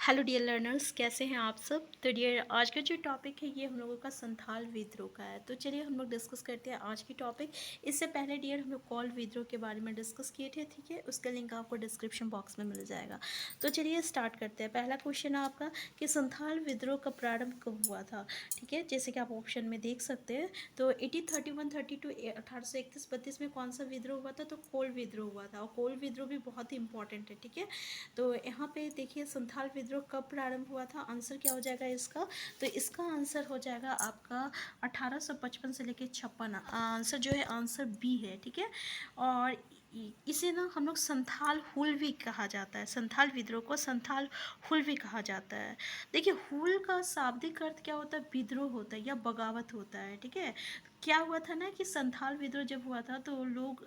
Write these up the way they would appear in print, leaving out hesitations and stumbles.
Hello dear learners, कैसे हैं आप सब। तो डियर, आज का जो टॉपिक है ये हम लोगों का संथाल विद्रोह का है। तो चलिए हम लोग डिस्कस करते हैं आज की टॉपिक। इससे पहले डियर हम लोग कॉल विद्रोह के बारे में डिस्कस किए थे, ठीक है। उसका लिंक आपको डिस्क्रिप्शन बॉक्स में मिल जाएगा। तो चलिए स्टार्ट करते हैं। पहला क्वेश्चन है आपका कि संथाल विद्रोह का प्रारंभ कब हुआ था, ठीक है। जैसे कि आप ऑप्शन में देख सकते हैं, तो 1831-32 1831-32 में कौन सा विद्रोह हुआ था, तो कोल विद्रोह हुआ था। और कोल विद्रोह भी बहुत ही इंपॉर्टेंट है, ठीक है। तो यहाँ पे देखिए संथाल विद्रोह कब प्रारंभ हुआ था, आंसर क्या हो जाएगा इसका। तो इसका आंसर हो जाएगा आपका 1855 से लेके 56। आंसर जो है आंसर बी है, ठीक है। और इसे ना हम लोग संथाल हुल भी कहा जाता है। संथाल विद्रोह को संथाल हुल भी कहा जाता है। देखिए हुल का शाब्दिक अर्थ क्या होता है, विद्रोह होता है या बगावत होता है, ठीक है। क्या हुआ था ना कि संथाल विद्रोह जब हुआ था तो लोग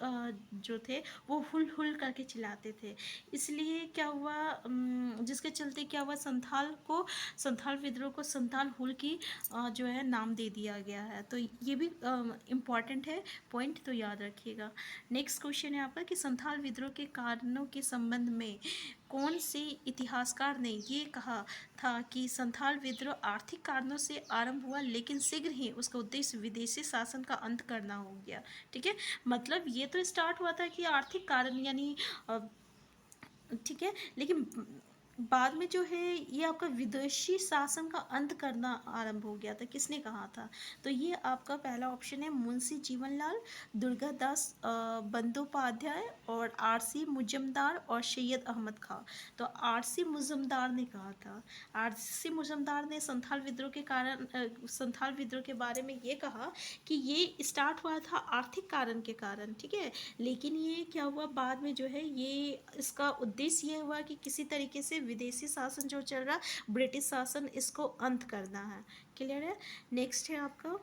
जो थे वो हुल हुल करके चिल्लाते थे। इसलिए क्या हुआ, जिसके चलते क्या हुआ, संथाल विद्रोह को संथाल हुल की जो है नाम दे दिया गया है। तो ये भी इम्पॉर्टेंट है पॉइंट, तो याद रखिएगा। नेक्स्ट क्वेश्चन है आपका कि संथाल विद्रोह के कारणों के संबंध में कौन से इतिहासकार ने ये कहा था कि संथाल विद्रोह आर्थिक कारणों से आरंभ हुआ, लेकिन शीघ्र ही उसका उद्देश्य विदेशी शासन का अंत करना हो गया, ठीक है। मतलब ये तो स्टार्ट हुआ था कि आर्थिक कारण यानी ठीक है, लेकिन बाद में जो है ये आपका विदेशी शासन का अंत करना आरंभ हो गया था। किसने कहा था, तो ये आपका पहला ऑप्शन है मुंशी जीवनलाल, दुर्गादास बंदोपाध्याय और आरसी मुजमदार और सैयद अहमद खां। तो आरसी मुजमदार ने कहा था। आरसी मुजमदार ने संथाल विद्रोह के कारण संथाल विद्रोह के बारे में ये कहा कि ये स्टार्ट हुआ था आर्थिक कारण के कारण, ठीक है। लेकिन ये क्या हुआ बाद में जो है ये इसका उद्देश्य ये हुआ कि किसी तरीके से विदेशी शासन जो चल रहा, ब्रिटिश शासन, इसको अंत करना है। क्लियर है। नेक्स्ट है आपका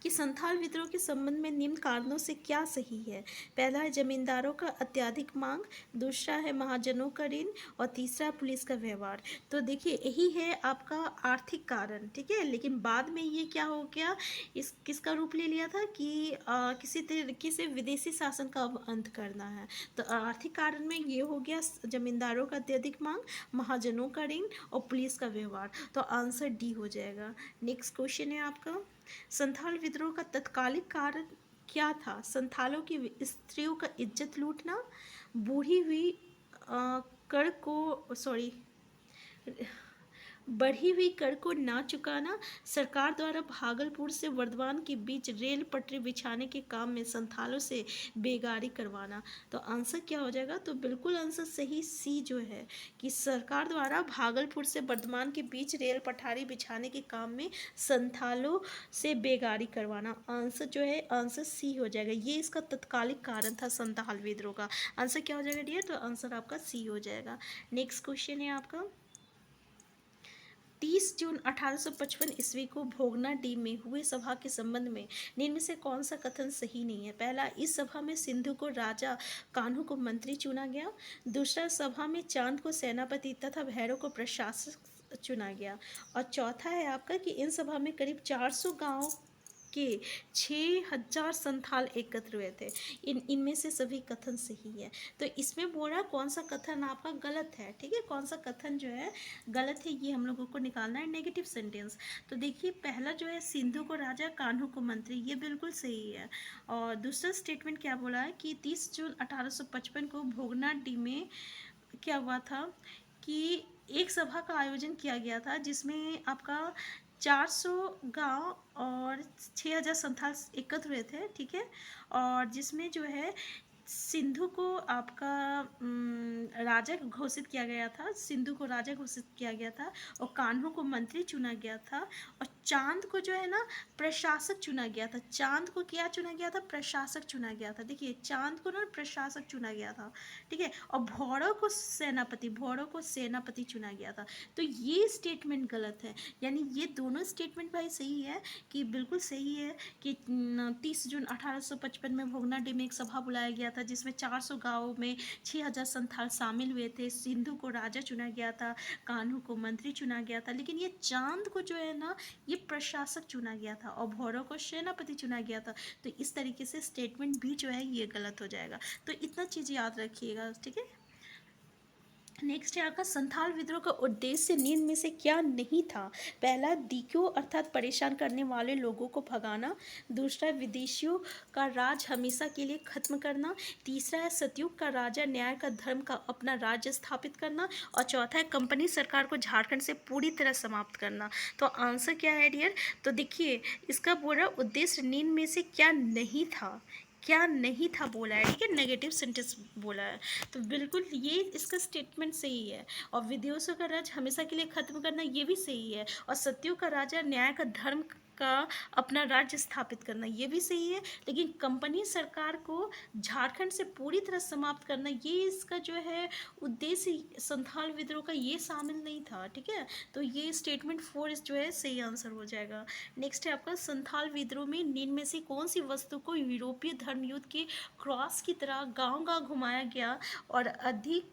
कि संथाल विद्रोह के संबंध में निम्न कारणों से क्या सही है। पहला है जमींदारों का अत्यधिक मांग, दूसरा है महाजनों का ऋण और तीसरा पुलिस का व्यवहार। तो देखिए यही है आपका आर्थिक कारण, ठीक है। लेकिन बाद में ये क्या हो गया, इस किसका रूप ले लिया था कि किसी तरीके से विदेशी शासन का अब अंत करना है। तो आर्थिक कारण में ये हो गया जमींदारों का अत्यधिक मांग, महाजनों का ऋण और पुलिस का व्यवहार। तो आंसर डी हो जाएगा। नेक्स्ट क्वेश्चन है आपका संथाल विद्रोह का तत्कालिक कारण क्या था। संथालों की स्त्रियों का इज्जत लूटना, बूढ़ी हुई कर को सॉरी बढ़ी हुई कर को ना चुकाना, सरकार द्वारा भागलपुर से वर्धमान के बीच रेल पटरी बिछाने के काम में संथालों से बेगारी करवाना। तो आंसर क्या हो जाएगा, तो बिल्कुल आंसर सही सी जो है कि सरकार द्वारा भागलपुर से वर्धमान के बीच रेल पटरी बिछाने के काम में संथालों से बेगारी करवाना। आंसर जो है आंसर सी हो जाएगा। ये इसका तत्कालिक कारण था संथाल विद्रोह का। आंसर क्या हो जाएगा डियर, तो आंसर आपका सी हो जाएगा। नेक्स्ट क्वेश्चन है आपका 30 जून 1855 ईस्वी को भोगनाडीह में हुए सभा के संबंध में निम्न में से कौन सा कथन सही नहीं है। पहला, इस सभा में सिंधु को राजा, कान्हू को मंत्री चुना गया। दूसरा, सभा में चांद को सेनापति तथा भैरव को प्रशासक चुना गया। और चौथा है आपका कि इन सभा में करीब 400 गांव के 6000 संथाल एकत्र हुए थे। इनमें से सभी कथन सही है। तो इसमें बोल रहा कौन सा कथन आपका गलत है, ठीक है। कौन सा कथन जो है गलत है ये हम लोगों को निकालना है, नेगेटिव सेंटेंस। तो देखिए पहला जो है सिंधु को राजा, कान्हू को मंत्री, ये बिल्कुल सही है। और दूसरा स्टेटमेंट क्या बोला है कि 30 जून 1855 को भोगनाडीह में क्या हुआ था कि एक सभा का आयोजन किया गया था जिसमें आपका 400 गांव और 6000 संथाल एकत्र हुए थे, ठीक है। और जिसमें जो है सिंधु को आपका राजा घोषित किया गया था, सिंधु को राजा घोषित किया गया था और कान्हू को मंत्री चुना गया था और चांद को जो है ना प्रशासक चुना गया था। चांद को क्या चुना गया था, प्रशासक चुना गया था। देखिए चांद को ना प्रशासक चुना गया था, ठीक है। और भौरव को सेनापति चुना गया था। तो ये स्टेटमेंट गलत है। यानी ये दोनों स्टेटमेंट भाई सही है कि बिल्कुल सही है कि 30 जून 1855 में भोगनाडीह में एक सभा बुलाया गया था जिसमें 400 गाँवों में 6000 संथाल शामिल हुए थे। सिंधु को राजा चुना गया था, कान्हू को मंत्री चुना गया था, लेकिन ये चांद को जो है ना ये प्रशासक चुना गया था और भौरव को सेनापति चुना गया था। तो इस तरीके से स्टेटमेंट भी जो है ये गलत हो जाएगा। तो इतना चीज़ याद रखिएगा, ठीक है। नेक्स्ट है आपका संथाल विद्रोह का उद्देश्य निम्न में से क्या नहीं था। पहला, दिक्यो अर्थात परेशान करने वाले लोगों को भगाना। दूसरा, विदेशियों का राज हमेशा के लिए खत्म करना। तीसरा है सतयुग का राजा न्याय का धर्म का अपना राज्य स्थापित करना। और चौथा है कंपनी सरकार को झारखंड से पूरी तरह समाप्त करना। तो आंसर क्या है डियर? तो देखिए इसका पूरा उद्देश्य निम्न में से क्या नहीं था, क्या नहीं था बोला है, ठीक है, नेगेटिव सेंटेंस बोला है। तो बिल्कुल ये इसका स्टेटमेंट सही है। और विदेशियों का राज हमेशा के लिए खत्म करना ये भी सही है। और सत्यों का राजा न्याय का धर्म का अपना राज्य स्थापित करना ये भी सही है। लेकिन कंपनी सरकार को झारखंड से पूरी तरह समाप्त करना ये इसका जो है उद्देश्य संथाल विद्रोह का ये शामिल नहीं था, ठीक है। तो ये स्टेटमेंट 4 जो है सही आंसर हो जाएगा। नेक्स्ट है आपका संथाल विद्रोह में निम्न में से कौन सी वस्तु को यूरोपीय धर्मयुद्ध के क्रॉस की तरह गांव-गांव घुमाया गया और अधिक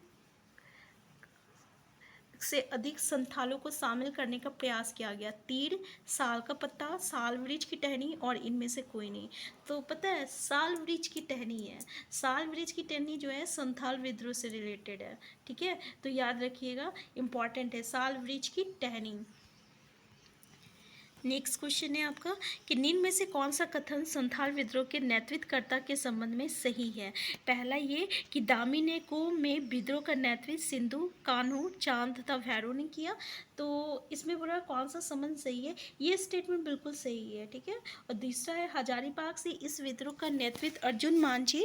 से अधिक संथालों को शामिल करने का प्रयास किया गया? तीर, साल का पत्ता, साल वृक्ष की टहनी और इनमें से कोई नहीं। तो पता है साल वृक्ष की टहनी है। साल वृक्ष की टहनी जो है संथाल विद्रोह से रिलेटेड है, ठीक है। तो याद रखिएगा, इंपॉर्टेंट है साल वृक्ष की टहनी। नेक्स्ट क्वेश्चन है आपका कि निम्न में से कौन सा कथन संथाल विद्रोह के नेतृत्वकर्ता के संबंध में सही है। पहला ये कि दामिनेको में विद्रोह का नेतृत्व सिंधु, कान्हू, चांद तथा भैरव ने किया। तो इसमें बोला कौन सा संबंध सही है, ये स्टेटमेंट बिल्कुल सही है, ठीक है। और दूसरा है हजारीबाग से इस विद्रोह का नेतृत्व अर्जुन मांझी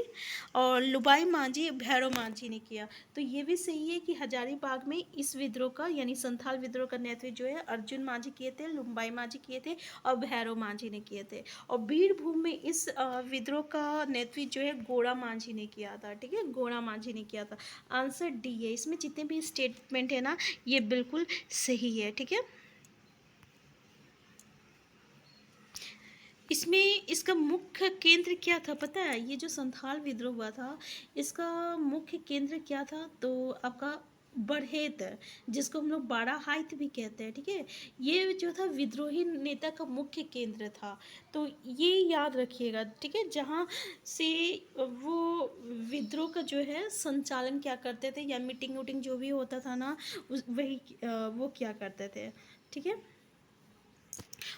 और लुबाई मांझी, भैरव मांझी ने किया। तो ये भी सही है कि हजारीबाग में इस विद्रोह का यानी संथाल विद्रोह का नेतृत्व जो है अर्जुन मांझी किए थे, लुबाई मांझी किए थे और भैरव मांझी ने किए थे। और बीरभूम में इस विद्रोह का नेतृत्व जो है गोड़ा मांझी ने किया था, ठीक है, गोड़ा मांझी ने किया था। आंसर डी है। इसमें जितने भी स्टेटमेंट है ना ये बिल्कुल सही है, ठीक है। इसमें इसका मुख्य केंद्र क्या था पता है? ये जो संथाल विद्रोह हुआ था इसका मुख्य केंद्र क्या था? तो आपका बरहेत, जिसको हम लोग बाराहाइत भी कहते हैं, ठीक है। ये जो था विद्रोही नेता का मुख्य केंद्र था। तो ये याद रखिएगा, ठीक है, जहाँ से वो विद्रोह का जो है संचालन क्या करते थे या मीटिंग वूटिंग जो भी होता था ना वही वो क्या करते थे, ठीक है।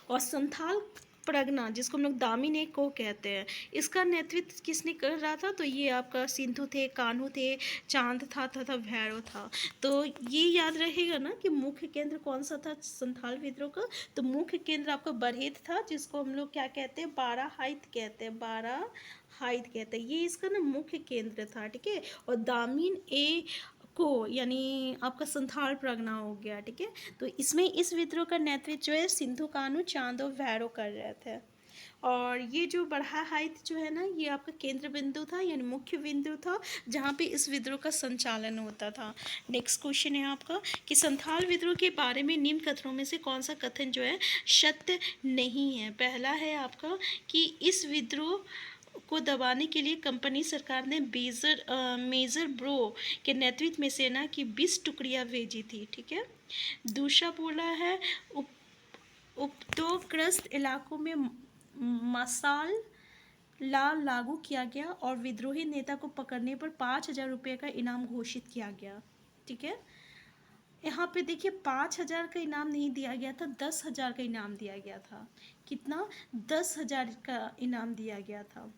और संथाल परगना जिसको हम लोग दामिने को कहते हैं, इसका नेतृत्व किसने कर रहा था? तो ये आपका सिंधु थे, कान्हू थे, चांद था तथा भैरव था। तो ये याद रहेगा ना कि मुख्य केंद्र कौन सा था संथाल विद्रोह का? तो मुख्य केंद्र आपका बरहेत था, जिसको हम लोग क्या कहते हैं, बाराहाइत कहते हैं, बाराहाइत कहते हैं। ये इसका ना मुख्य केंद्र था, ठीक है। और दामिन ए को यानी आपका संथाल परगना हो गया, ठीक है। तो इसमें इस विद्रोह का नेतृत्व जो है सिंधु, कान्हू, चांद और भैरव कर रहे थे। और ये जो बरहाहाइत जो है ना ये आपका केंद्र बिंदु था यानी मुख्य बिंदु था जहाँ पे इस विद्रोह का संचालन होता था। नेक्स्ट क्वेश्चन है आपका कि संथाल विद्रोह के बारे में निम्न कथनों में से कौन सा कथन जो है सत्य नहीं है। पहला है आपका कि इस विद्रोह को दबाने के लिए कंपनी सरकार ने मेजर ब्रो के नेतृत्व में सेना की 20 टुकड़ियां भेजी थी, ठीक है। दूसरा बोला है उपद्रवग्रस्त इलाकों में मसाल ला लागू किया गया और विद्रोही नेता को पकड़ने पर 5,000 रुपये का इनाम घोषित किया गया, ठीक है। यहाँ पे देखिए 5,000 का इनाम नहीं दिया गया था, 10,000 का इनाम दिया गया था। कितना? 10,000 का इनाम दिया गया था,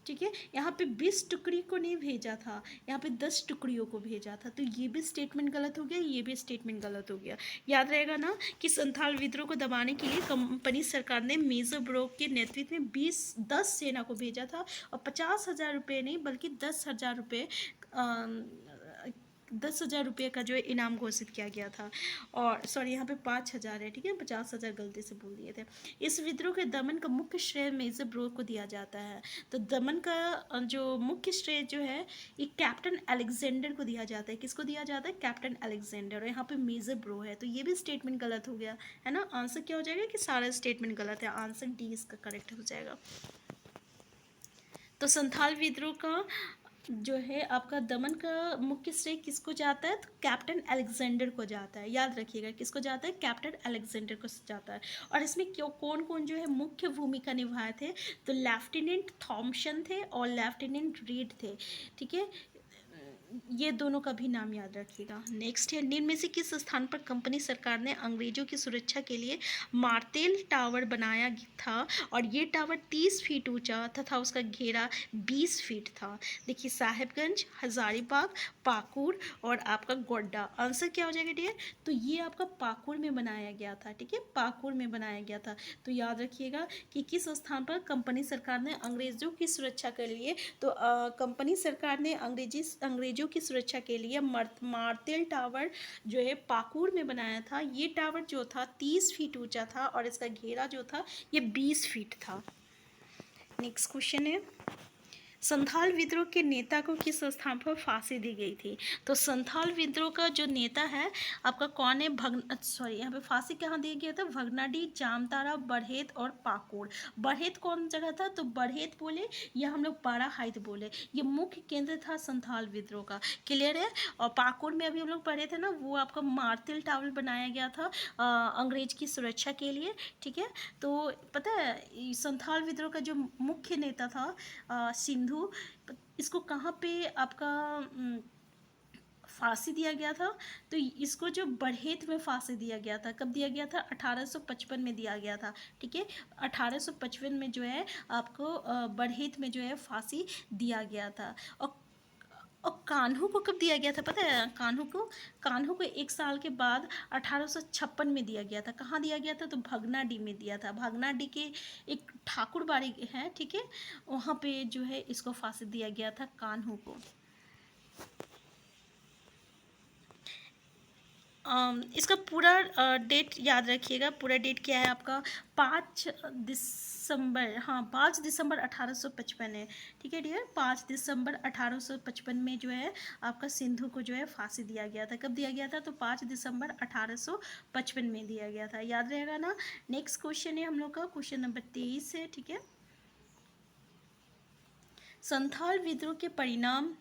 ठीक है। यहाँ पे 20 टुकड़ी को नहीं भेजा था, यहाँ पे 10 टुकड़ियों को भेजा था। तो ये भी स्टेटमेंट गलत हो गया, ये भी स्टेटमेंट गलत हो गया। याद रहेगा ना कि संथाल विद्रोह को दबाने के लिए कंपनी सरकार ने मेजर ब्रो के नेतृत्व में 10 सेना को भेजा था और 50,000 रुपये नहीं बल्कि 10,000 रुपये 10,000 रुपये का जो है इनाम घोषित किया गया था। और सॉरी यहाँ पे 5,000 है, ठीक है, 50,000 गलती से बोल दिए थे। इस विद्रोह के दमन का मुख्य श्रेय मेजर ब्रो को दिया जाता है। तो दमन का जो मुख्य श्रेय जो है ये कैप्टन अलेक्जेंडर को दिया जाता है। किसको दिया जाता है? Captain Alexander. और यहाँ पे मेजर ब्रो है तो ये भी स्टेटमेंट गलत हो गया है ना। आंसर क्या हो जाएगा कि सारा स्टेटमेंट गलत है। आंसर डी इसका करेक्ट हो जाएगा। तो संथाल विद्रोह का जो है आपका दमन का मुख्य श्रेय किसको जाता है? तो कैप्टन अलेक्जेंडर को जाता है। याद रखिएगा किसको जाता है? कैप्टन अलेक्जेंडर को जाता है। और इसमें क्यों कौन कौन जो है मुख्य भूमिका निभाए थे? तो लेफ्टिनेंट थॉम्सन थे और लेफ्टिनेंट रीड थे, ठीक है। ये दोनों का भी नाम याद रखिएगा। नेक्स्ट है, निम्न में से किस स्थान पर कंपनी सरकार ने अंग्रेजों की सुरक्षा के लिए मार्तेल टावर बनाया था और ये टावर 30 फीट ऊंचा तथा उसका घेरा 20 फीट था? देखिए, साहिबगंज, हजारीबाग, पाकुड़ और आपका गोड्डा। आंसर क्या हो जाएगा डियर? तो ये आपका पाकुड़ में बनाया गया था। ठीक है, पाकुड़ में बनाया गया था। तो याद रखिएगा कि किस स्थान पर कंपनी सरकार ने अंग्रेजों की सुरक्षा के लिए, तो कंपनी सरकार ने अंग्रेजों की सुरक्षा के लिए मार्तेल टावर जो है पाकुड़ में बनाया था। ये टावर जो था 30 फीट ऊंचा था और इसका घेरा जो था ये 20 फीट था। नेक्स्ट क्वेश्चन है, संथाल विद्रोह के नेता को किस स्थान पर फांसी दी गई थी? तो संथाल विद्रोह का जो नेता है आपका कौन है? यहाँ पे फांसी कहाँ दिया गया था? भगनाडी, जामताड़ा, बढ़ेत और पाकुड़। बढ़ेत कौन जगह था? तो बढ़ेत बोले या हम लोग पारा हाइट बोले, ये मुख्य केंद्र था संथाल विद्रोह का। क्लियर है? और पाकुड़ में अभी हम लोग पढ़े थे ना, वो आपका मार्तेल टावर बनाया गया था अंग्रेज की सुरक्षा के लिए। ठीक है, तो पता है संथाल विद्रोह का जो मुख्य नेता था सिंधु, इसको कहाँ पे आपका फांसी दिया गया था? तो इसको जो बढ़ेत में फांसी दिया गया था। कब दिया गया था? 1855 में दिया गया था। ठीक है, 1855 में जो है आपको बढ़ेत में जो है फांसी दिया गया था। और कान्हू को कब दिया गया था पता है? कान्हू को 1 साल के बाद 1856 में दिया गया था। कहाँ दिया गया था? तो भगनाडी में दिया था। भगनाडी के एक ठाकुर बाड़ी है, ठीक है, वहाँ पे जो है इसको फांसी दिया गया था कान्हू को। इसका पूरा डेट याद रखिएगा। पूरा डेट क्या है आपका? 5 दिसंबर, हाँ 5 दिसंबर 1855 है। ठीक है डियर, 5 दिसंबर 1855 में जो है आपका सिंधु को जो है फांसी दिया गया था। कब दिया गया था? तो 5 दिसंबर 1855 में दिया गया था। याद रहेगा ना? नेक्स्ट क्वेश्चन है हम लोग का, क्वेश्चन नंबर 23 है। ठीक है, संथाल विद्रोह के परिणाम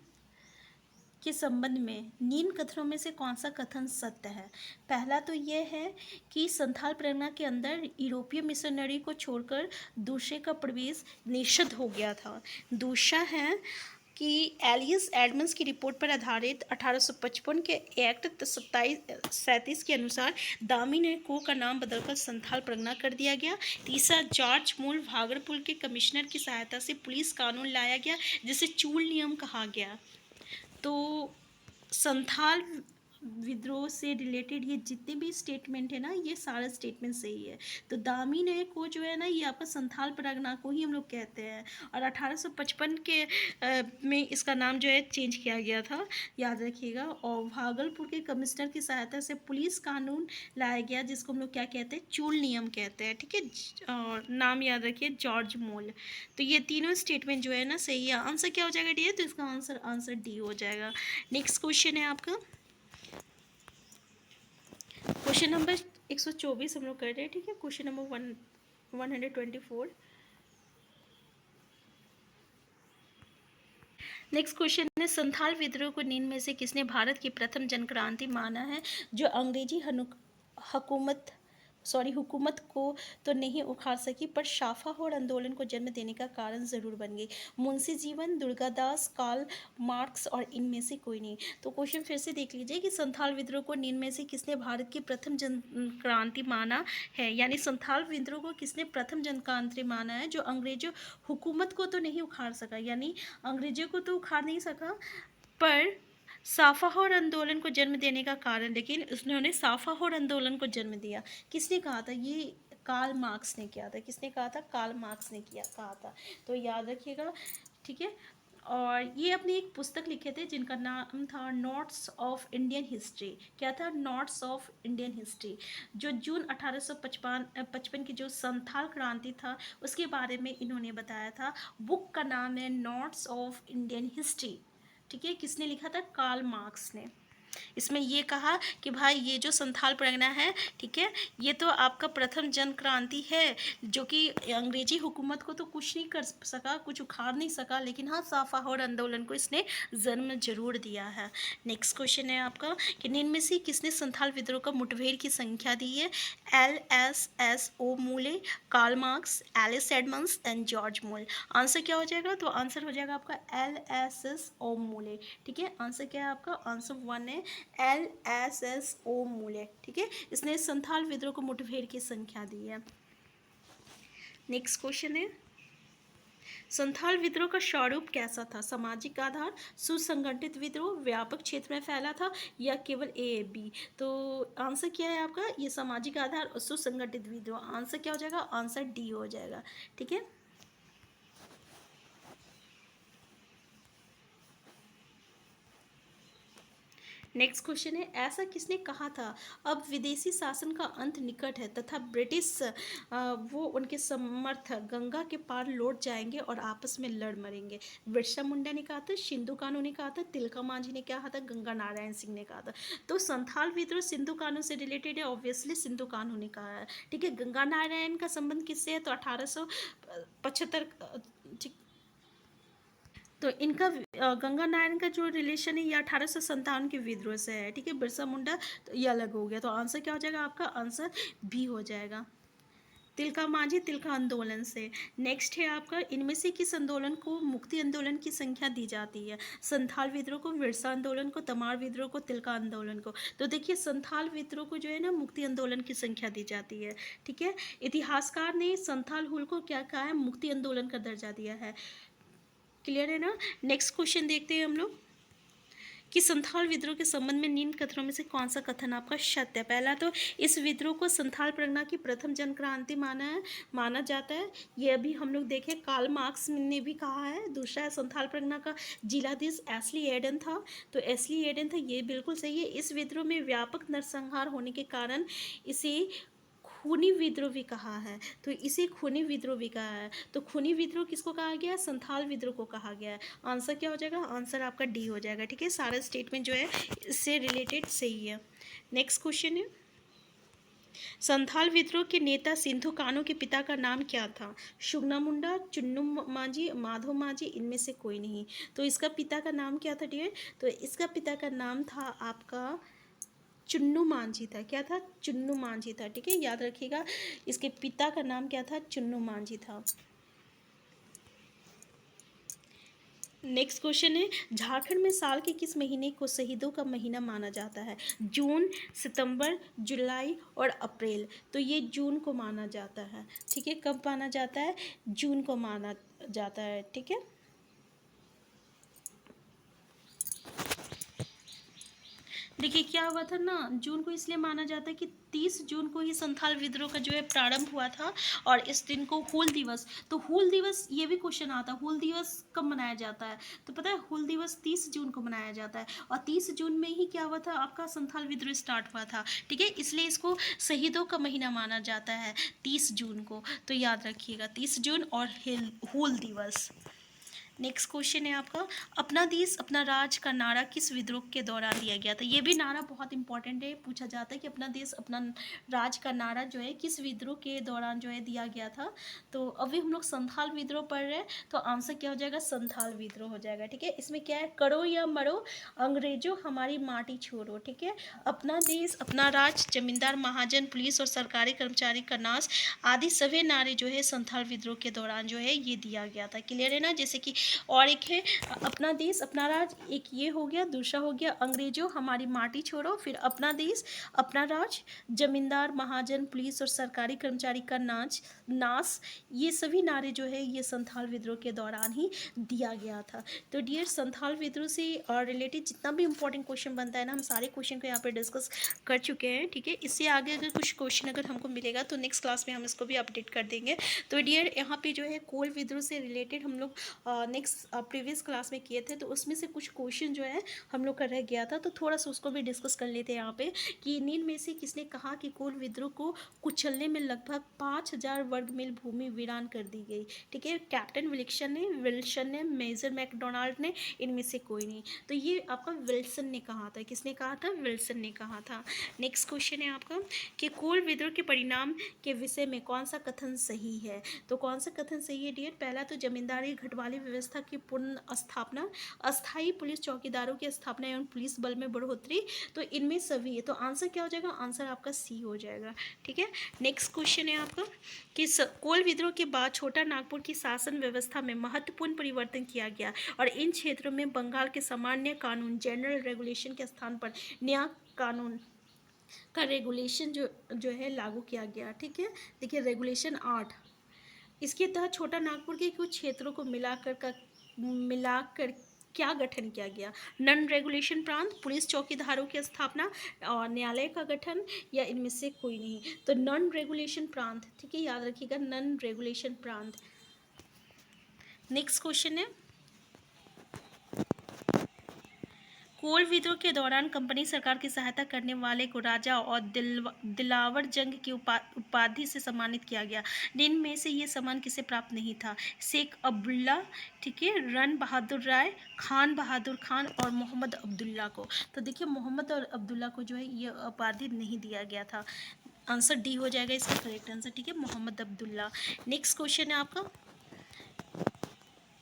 के संबंध में निम्न कथनों में से कौन सा कथन सत्य है? पहला तो यह है कि संथाल परगना के अंदर यूरोपीय मिशनरी को छोड़कर दूसरे का प्रवेश निषिद्ध हो गया था। दूसरा है कि एलियस एडमंड्स की रिपोर्ट पर आधारित 1855 के एक्ट 2737 के अनुसार दामिनी को का नाम बदलकर संथाल परगना कर दिया गया। तीसरा, जॉर्ज मूल भागलपुर के कमिश्नर की सहायता से पुलिस कानून लाया गया जिसे चूल नियम कहा गया। तो संथाल विद्रोह से रिलेटेड ये जितने भी स्टेटमेंट है ना, ये सारा स्टेटमेंट सही है। तो दामिनी को जो है ना, ये आपका संथाल परगना को ही हम लोग कहते हैं। और 1855 के में इसका नाम जो है चेंज किया गया था, याद रखिएगा। और भागलपुर के कमिश्नर की सहायता से पुलिस कानून लाया गया जिसको हम लोग क्या कहते हैं? चूल नियम कहते हैं। ठीक है, और नाम याद रखिए जॉर्ज मोल। तो ये तीनों स्टेटमेंट जो है ना सही है। आंसर क्या हो जाएगा डी? तो इसका आंसर डी हो जाएगा। नेक्स्ट क्वेश्चन है आपका क्वेश्चन नंबर 124 हम लोग कर रहे हैं। ठीक है, क्वेश्चन नंबर 124। नेक्स्ट क्वेश्चन है, संथाल विद्रोह को निम्न में से किसने भारत की प्रथम जनक्रांति माना है जो अंग्रेजी हुकूमत को तो नहीं उखाड़ सकी पर साफाहोर आंदोलन को जन्म देने का कारण जरूर बन गई? मुंशी जीवन, दुर्गादास, कार्ल मार्क्स और इनमें से कोई नहीं। तो क्वेश्चन फिर से देख लीजिए कि संथाल विद्रोह को निम्न में से किसने भारत की प्रथम जनक्रांति माना है, यानी संथाल विद्रोह को किसने प्रथम जनक्रांति माना है जो अंग्रेजों हुकूमत को तो नहीं उखाड़ सका, यानी अंग्रेजों को तो उखाड़ नहीं सका पर साफाहोर आंदोलन को जन्म देने का कारण, लेकिन उन्होंने साफाहोर आंदोलन को जन्म दिया। किसने कहा था? ये कार्ल मार्क्स ने किया था। किसने कहा था? कार्ल मार्क्स ने कहा था। तो याद रखिएगा। ठीक है, और ये अपनी एक पुस्तक लिखे थे जिनका नाम था नोट्स ऑफ इंडियन हिस्ट्री। क्या था? नोट्स ऑफ इंडियन हिस्ट्री, जो जून 1855 की जो संथाल क्रांति था उसके बारे में इन्होंने बताया था। बुक का नाम है नोट्स ऑफ इंडियन हिस्ट्री। ठीक है, किसने लिखा था? कार्ल मार्क्स ने। इसमें ये कहा कि भाई ये जो संथाल परगना है, ठीक है, ये तो आपका प्रथम जन क्रांति है, जो कि अंग्रेजी हुकूमत को तो कुछ नहीं कर सका, कुछ उखाड़ नहीं सका, लेकिन हाँ साफाहोर आंदोलन को इसने जन्म जरूर दिया है। नेक्स्ट क्वेश्चन है आपका कि निम्न में से किसने संथाल विद्रोह का मुठभेड़ की संख्या दी है? LSSO मूले, Karl Marx, Alice Edmunds and George Mole. Answer क्या हो जाएगा? तो आंसर हो जाएगा आपका LSSO मूले, ठीक है। आंसर क्या है आपका? आंसर 1 है LSSO मूले, ठीक है। इसने संथाल विद्रोह को मुठभेड़ की संख्या दी है। नेक्स्ट क्वेश्चन है संथाल विद्रोह का स्वरूप कैसा था? सामाजिक आधार, सुसंगठित विद्रोह, व्यापक क्षेत्र में फैला था, या केवल A, B? तो आंसर क्या है आपका? ये सामाजिक आधार और सुसंगठित विद्रोह। आंसर क्या हो जाएगा? आंसर D हो जाएगा, ठीक है। नेक्स्ट क्वेश्चन है ऐसा किसने कहा था अब विदेशी शासन का अंत निकट है तथा ब्रिटिश वो उनके समर्थक गंगा के पार लौट जाएंगे और आपस में लड़ मरेंगे? बिरसा मुंडा ने कहा था, सिंधु कानू ने कहा था, तिलका मांझी ने कहा था, गंगा नारायण सिंह ने कहा था? तो संथाल विद्रोह सिंधु कानू से रिलेटेड है, ऑब्वियसली सिंधु कानू ने कहा है, ठीक है। गंगा नारायण का संबंध किससे है? तो 1875, ठीक। तो इनका गंगा नारायण का जो रिलेशन है ये 1857 के विद्रोह से है, ठीक है। बिरसा मुंडा तो ये अलग हो गया। तो आंसर क्या हो जाएगा आपका? आंसर B हो जाएगा, तिलका मांझी तिलका आंदोलन से। नेक्स्ट है आपका इनमें से किस आंदोलन को मुक्ति आंदोलन की संख्या दी जाती है? संथाल विद्रोह को, बिरसा आंदोलन को, तमार विद्रोह को, तिलका आंदोलन को? तो देखिए संथाल विद्रोह को जो है ना मुक्ति आंदोलन की संख्या दी जाती है, ठीक है। इतिहासकार ने संथाल हुल को क्या कहा है? मुक्ति आंदोलन का दर्जा दिया है, क्लियर है ना। नेक्स्ट क्वेश्चन देखते हैं हम लोग कि संथाल विद्रोह के संबंध में निम्न कथनों में से कौन सा कथन आपका सत्य है? पहला तो इस विद्रोह को संथाल परगना की प्रथम जन क्रांति माना जाता है, ये अभी हम लोग देखें कार्ल मार्क्स ने भी कहा है। दूसरा है संथाल परगना का जिलाधीश एस्ली एडन था, तो एस्ली एडन था, ये बिल्कुल सही है। इस विद्रोह में व्यापक नरसंहार होने के कारण इसे खूनी विद्रोह भी कहा है, तो इसे खूनी विद्रोह भी कहा है। तो खूनी विद्रोह किसको कहा गया है? संथाल विद्रोह को कहा गया है। आंसर क्या हो जाएगा? आंसर आपका D हो जाएगा, ठीक है। सारा स्टेटमेंट जो है इससे रिलेटेड सही है। नेक्स्ट क्वेश्चन है संथाल विद्रोह के नेता सिंधु कान्हू के पिता का नाम क्या था? शुगना मुंडा, चुन्नू मांझी, माधव मांझी, इनमें से कोई नहीं। तो इसका पिता का नाम क्या था डियर? तो इसका पिता का नाम था आपका चुन्नू मांझी था। क्या था? चुन्नू मांझी था, ठीक है, याद रखिएगा। इसके पिता का नाम क्या था? चुन्नू मांझी था। नेक्स्ट क्वेश्चन है झारखंड में साल के किस महीने को शहीदों का महीना माना जाता है? जून, सितंबर, जुलाई और अप्रैल? तो ये जून को माना जाता है, ठीक है। कब माना जाता है? जून को माना जाता है, ठीक है। देखिए क्या हुआ था ना, जून को इसलिए माना जाता है कि 30 जून को ही संथाल विद्रोह का जो है प्रारंभ हुआ था, और इस दिन को हूल दिवस, तो हूल दिवस ये भी क्वेश्चन आता है, हूल दिवस कब मनाया जाता है? तो पता है हूल दिवस 30 जून को मनाया जाता है, और 30 जून में ही क्या हुआ था आपका संथाल विद्रोह स्टार्ट हुआ था, ठीक है। इसलिए इसको शहीदों का महीना माना जाता है 30 जून को, तो याद रखिएगा 30 जून और हूल दिवस। नेक्स्ट क्वेश्चन है आपका अपना देश अपना राज का नारा किस विद्रोह के दौरान दिया गया था? ये भी नारा बहुत इंपॉर्टेंट है, पूछा जाता है कि अपना देश अपना राज का नारा जो है किस विद्रोह के दौरान जो है दिया गया था? तो अभी हम लोग संथाल विद्रोह पढ़ रहे हैं, तो आंसर क्या हो जाएगा? संथाल विद्रोह हो जाएगा, ठीक है। इसमें क्या है? करो या मरो अंग्रेजों हमारी माटी छोड़ो, ठीक है। अपना देश अपना राज, जमींदार महाजन, पुलिस और सरकारी कर्मचारी का नाश आदि सभी नारे जो है संथाल विद्रोह के दौरान जो है ये दिया गया था, क्लियर है ना। जैसे कि और एक है अपना देश अपना राज, एक ये हो गया, दूसरा हो गया अंग्रेजों हमारी माटी छोड़ो, फिर अपना देश अपना राज, जमींदार महाजन, पुलिस और सरकारी कर्मचारी का नाश, ये सभी नारे जो है ये संथाल विद्रोह के दौरान ही दिया गया था। तो डियर संथाल विद्रोह से रिलेटेड जितना भी इंपॉर्टेंट क्वेश्चन बनता है ना, हम सारे क्वेश्चन को यहाँ पे डिस्कस कर चुके हैं, ठीक है। इससे आगे अगर कुछ क्वेश्चन अगर हमको मिलेगा तो नेक्स्ट क्लास में हम इसको भी अपडेट कर देंगे। तो डियर यहाँ पे जो है कोल विद्रोह से रिलेटेड हम लोग नेक्स्ट प्रीवियस क्लास में किए थे, तो उसमें से कुछ क्वेश्चन जो है हम लोग का रह गया था, तो थोड़ा सा उसको भी डिस्कस कर लेते हैं यहाँ पे कि नील में से किसने कहा कि कोल विद्रोह को कुचलने में लगभग 5,000 वर्ग मील भूमि वीरान कर दी गई। ठीक है, कैप्टन विल्सन ने, मेजर मैकडोनाल्ड ने, इनमें से कोई नहीं। तो ये आपका विल्सन ने कहा था। किसने कहा था? विल्सन ने कहा था। नेक्स्ट क्वेश्चन है आपका कि कोल विद्रोह के परिणाम के विषय में कौन सा कथन सही है? तो कौन सा कथन सही है डियर? पहला तो जमींदारी घटवाली व्यवस्था की पूर्ण स्थापना, अस्थायी पुलिस चौकीदारों की स्थापना एवं पुलिस बल में बढ़ोतरी, तो इनमें सभी है। तो आंसर क्या हो जाएगा? आंसर आपका सी हो जाएगा। ठीक है, नेक्स्ट क्वेश्चन है आपका कि कोल विद्रोह के बाद छोटा नागपुर की शासन व्यवस्था में महत्वपूर्ण परिवर्तन किया गया और इन क्षेत्रों में बंगाल के सामान्य कानून जनरल रेगुलेशन के स्थान पर नया कानून का रेगुलेशन जो है लागू किया गया। ठीक है, देखिए रेगुलेशन 8, इसके तहत छोटा नागपुर के कुछ क्षेत्रों को मिलाकर क्या गठन किया गया? नन रेगुलेशन प्रांत, पुलिस चौकीदारों की स्थापना और न्यायालय का गठन, या इनमें से कोई नहीं? तो नन रेगुलेशन प्रांत। ठीक है, याद रखिएगा, नन रेगुलेशन प्रांत। नेक्स्ट क्वेश्चन है कोल विद्रोह के दौरान कंपनी सरकार की सहायता करने वाले को राजा और दिलावर जंग की उपाधि से सम्मानित किया गया। निम्न में से ये सम्मान किसे प्राप्त नहीं था? शेख अब्दुल्ला, ठीक है, रन बहादुर राय, खान बहादुर खान और मोहम्मद अब्दुल्ला को। तो देखिए मोहम्मद और अब्दुल्ला को जो है ये उपाधि नहीं दिया गया था। आंसर डी हो जाएगा इसका करेक्ट आंसर। ठीक है, मोहम्मद अब्दुल्ला। नेक्स्ट क्वेश्चन है आपका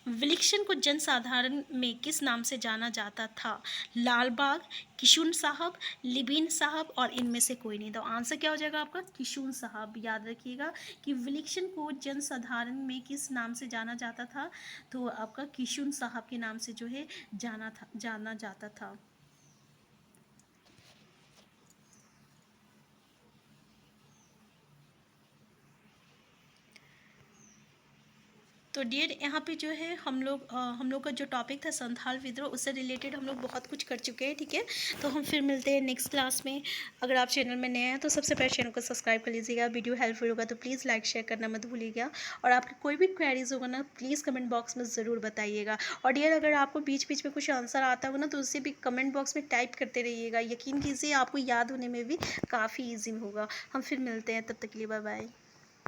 विलिक्सन को जनसाधारण में किस नाम से जाना जाता था? लाल बाग, किशुन साहब, लिबिन साहब और इनमें से कोई नहीं। तो आंसर क्या हो जाएगा आपका? किशुन साहब। याद रखिएगा कि विलिक्सन को जनसाधारण में किस नाम से जाना जाता था? तो आपका किशुन साहब के नाम से जो है जाना जाता था। तो डियर यहाँ पे जो है हम लोग का जो टॉपिक था संथाल विद्रोह, उससे रिलेटेड हम लोग बहुत कुछ कर चुके हैं। ठीक है, तो हम फिर मिलते हैं नेक्स्ट क्लास में। अगर आप चैनल में नए हैं तो सबसे पहले चैनल को सब्सक्राइब कर लीजिएगा। वीडियो हेल्पफुल होगा तो प्लीज़ लाइक शेयर करना मत भूलिएगा। और आपकी कोई भी क्वेरीज होगा ना, प्लीज़ कमेंट बॉक्स में ज़रूर बताइएगा। और डियर अगर आपको बीच बीच में कुछ आंसर आता हो ना, तो उससे भी कमेंट बॉक्स में टाइप करते रहिएगा। यकीन कीजिए आपको याद होने में भी काफ़ी ईजी होगा। हम फिर मिलते हैं, तब तक के लिए बाय बाय।